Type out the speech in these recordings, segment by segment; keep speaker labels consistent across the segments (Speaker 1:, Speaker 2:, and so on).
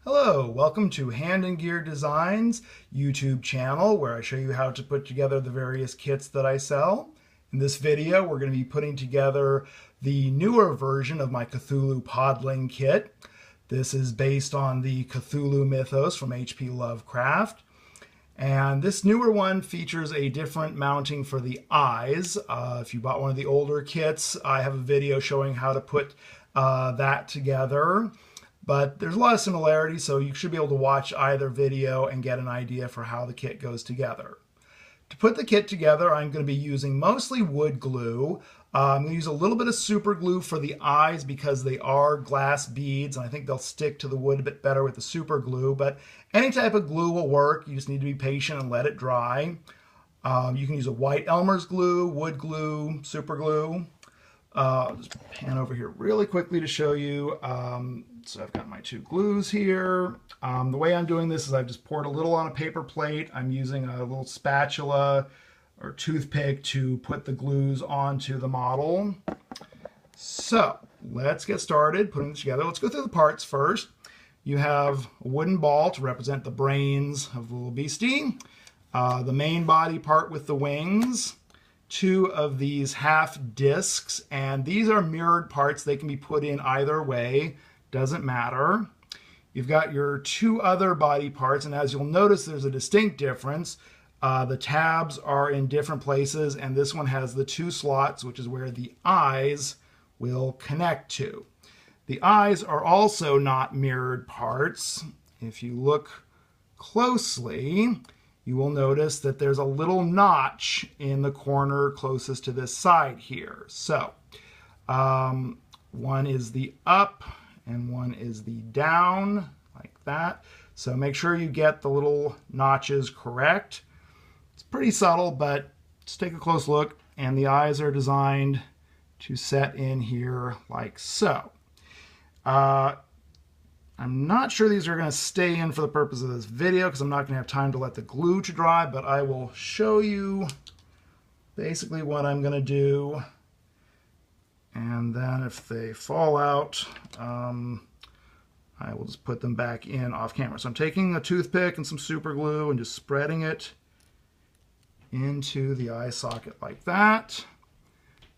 Speaker 1: Hello, welcome to Hand and Gear Designs YouTube channel where I show you how to put together the various kits that I sell. In this video, we're going to be putting together the newer version of my Cthulhu Podling kit. This is based on the Cthulhu mythos from H.P. Lovecraft. And this newer one features a different mounting for the eyes. If you bought one of the older kits, I have a video showing how to put that together. But there's a lot of similarities, so you should be able to watch either video and get an idea for how the kit goes together. To put the kit together, I'm going to be using mostly wood glue. I'm going to use a little bit of super glue for the eyes because they are glass beads, and I think they'll stick to the wood a bit better with the super glue. But any type of glue will work. You just need to be patient and let it dry. You can use a white Elmer's glue, wood glue, super glue. I'll just pan over here really quickly to show you. So I've got my two glues here. The way I'm doing this is I've just poured a little on a paper plate. I'm using a little spatula or toothpick to put the glues onto the model. So let's get started putting this together. Let's go through the parts first. You have a wooden ball to represent the brains of the little beastie. The main body part with the wings. Two of these half discs, and these are mirrored parts. They can be put in either way, doesn't matter. You've got your two other body parts, and as you'll notice, there's a distinct difference. The tabs are in different places, and this one has the two slots, which is where the eyes will connect to. The eyes are also not mirrored parts. If you look closely, you will notice that there's a little notch in the corner closest to this side here. So one is the up and one is the down, like that. So make sure you get the little notches correct. It's pretty subtle, but just take a close look. And the eyes are designed to set in here like so. I'm not sure these are going to stay in for the purpose of this video because I'm not going to have time to let the glue to dry, but I will show you basically what I'm going to do. And then if they fall out, I will just put them back in off camera. So I'm taking a toothpick and some super glue and just spreading it into the eye socket like that.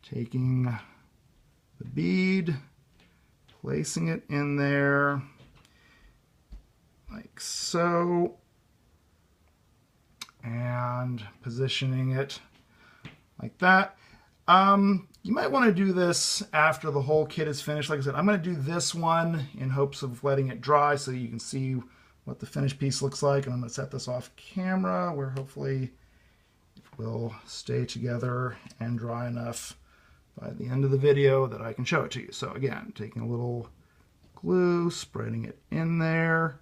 Speaker 1: Taking the bead, placing it in there like so, and positioning it like that. You might want to do this after the whole kit is finished. Like I said, I'm going to do this one in hopes of letting it dry so you can see what the finished piece looks like. And I'm going to set this off camera where hopefully it will stay together and dry enough by the end of the video that I can show it to you. So again, taking a little glue, spreading it in there.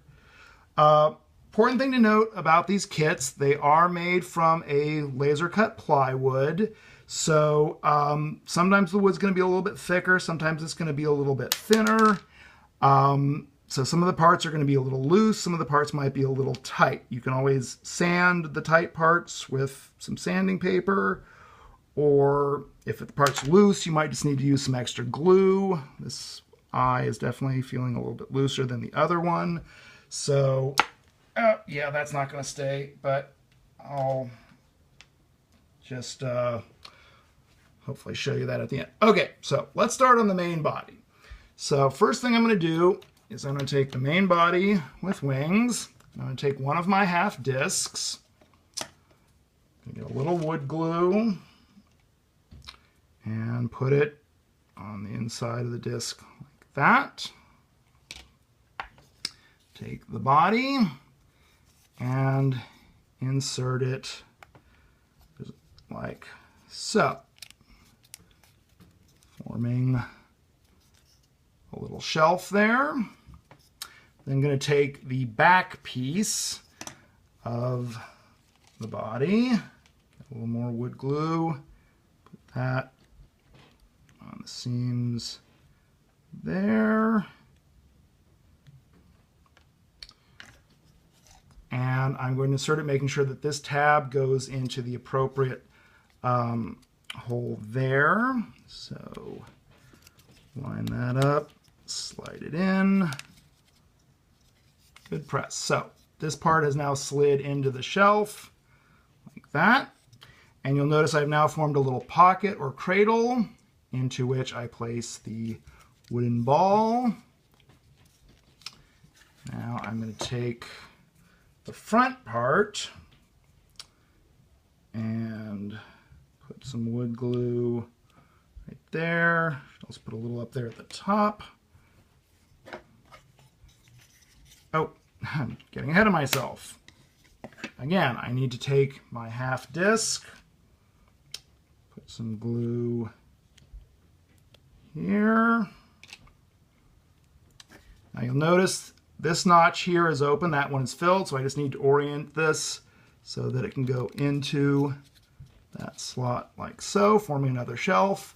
Speaker 1: Important thing to note about these kits, they are made from a laser cut plywood. So sometimes the wood's going to be a little bit thicker, sometimes it's going to be a little bit thinner. So some of the parts are going to be a little loose, some of the parts might be a little tight. You can always sand the tight parts with some sanding paper, or if the part's loose, you might just need to use some extra glue. This eye is definitely feeling a little bit looser than the other one. So, yeah, that's not going to stay, but I'll just hopefully show you that at the end. Okay, so let's start on the main body. So first thing I'm going to do is I'm going to take the main body with wings. I'm going to take one of my half discs, get a little wood glue, and put it on the inside of the disc like that. Take the body and insert it like so, forming a little shelf there. Then I'm going to take the back piece of the body, get a little more wood glue, put that on the seams there. And I'm going to insert it, making sure that this tab goes into the appropriate hole there. So line that up, slide it in, Good press. So this part has now slid into the shelf like that. And you'll notice I've now formed a little pocket or cradle into which I place the wooden ball. Now I'm going to take the front part and put some wood glue right there. Let's put a little up there at the top. Oh, I'm getting ahead of myself. Again, I need to take my half disc, put some glue here. Now you'll notice this notch here is open, that one is filled, so I just need to orient this so that it can go into that slot like so, forming another shelf.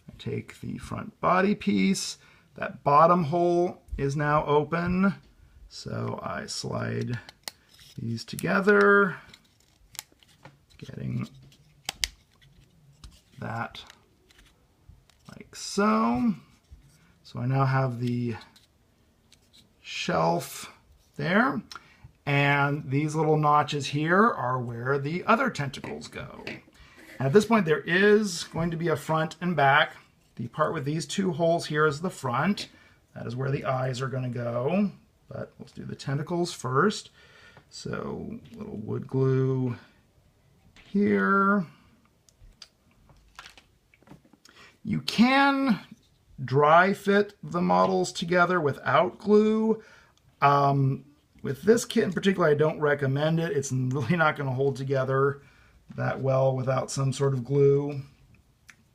Speaker 1: I take the front body piece. That bottom hole is now open, so I slide these together, getting that like so. So I now have the shelf there, and these little notches here are where the other tentacles go. At this point there is going to be a front and back. The part with these two holes here is the front. That is where the eyes are going to go, but let's do the tentacles first. So little wood glue here. You can dry fit the models together without glue. With this kit in particular, I don't recommend it. It's really not going to hold together that well without some sort of glue.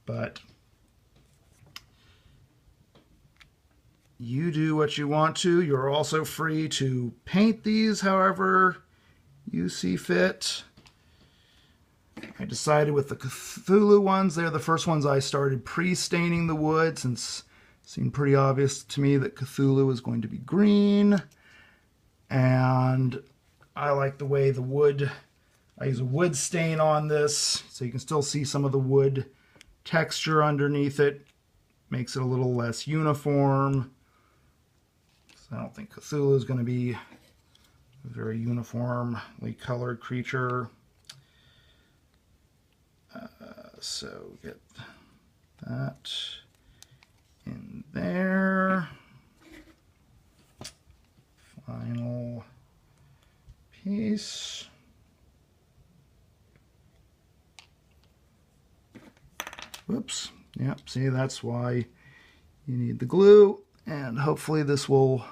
Speaker 1: But you do what you want to. You're also free to paint these however you see fit. I decided with the Cthulhu ones, they're the first ones I started pre-staining the wood, since it seemed pretty obvious to me that Cthulhu is going to be green. And I like the way the wood, I use a wood stain on this, so you can still see some of the wood texture underneath it. Makes it a little less uniform. So I don't think Cthulhu is going to be a very uniformly colored creature. So get that in there. Final piece. Whoops. Yep, see, that's why you need the glue, and hopefully this will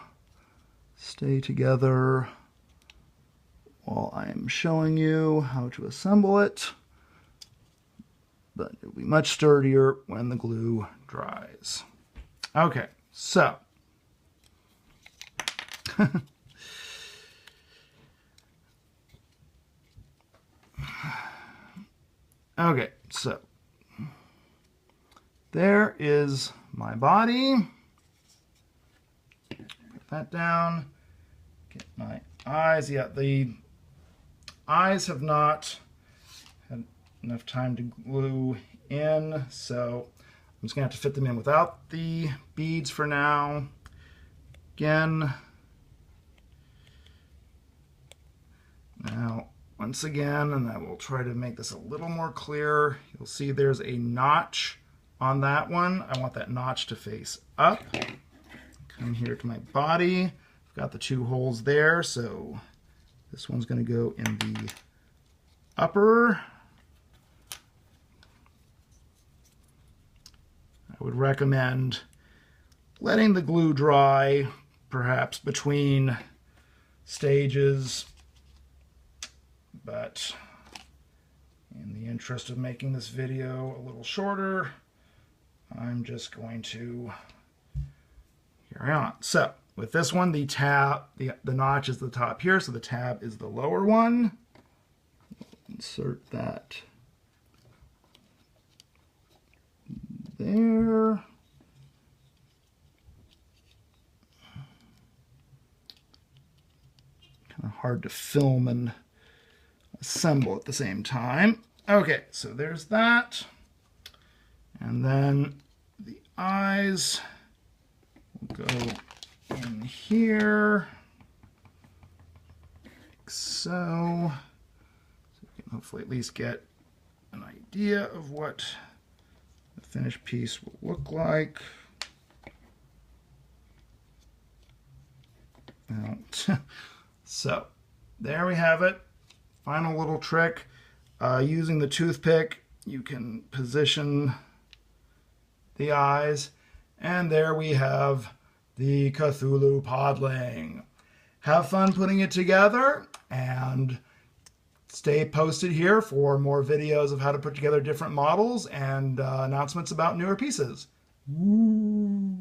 Speaker 1: stay together while I'm showing you how to assemble it. But it'll be much sturdier when the glue dries. Okay, so okay, so there is my body. Put that down. Get my eyes. Yeah, the eyes have not had enough time to glue in, so I'm just going to have to fit them in without the beads for now. Again, now once again, and I will try to make this a little more clear, you'll see there's a notch on that one. I want that notch to face up. Come here to my body. I've got the two holes there, so this one's going to go in the upper. I would recommend letting the glue dry, perhaps between stages, but in the interest of making this video a little shorter, I'm just going to carry on. So with this one, the tab, the notch is the top here, so the tab is the lower one. Insert that there. Kind of hard to film and assemble at the same time. Okay, so there's that. And then the eyes will go in here. so. So we can hopefully at least get an idea of what the finished piece will look like. So there we have it. Final little trick. Using the toothpick, you can position the eyes, and there we have the Cthulhu Podling. Have fun putting it together, and stay posted here for more videos of how to put together different models and announcements about newer pieces. Woo.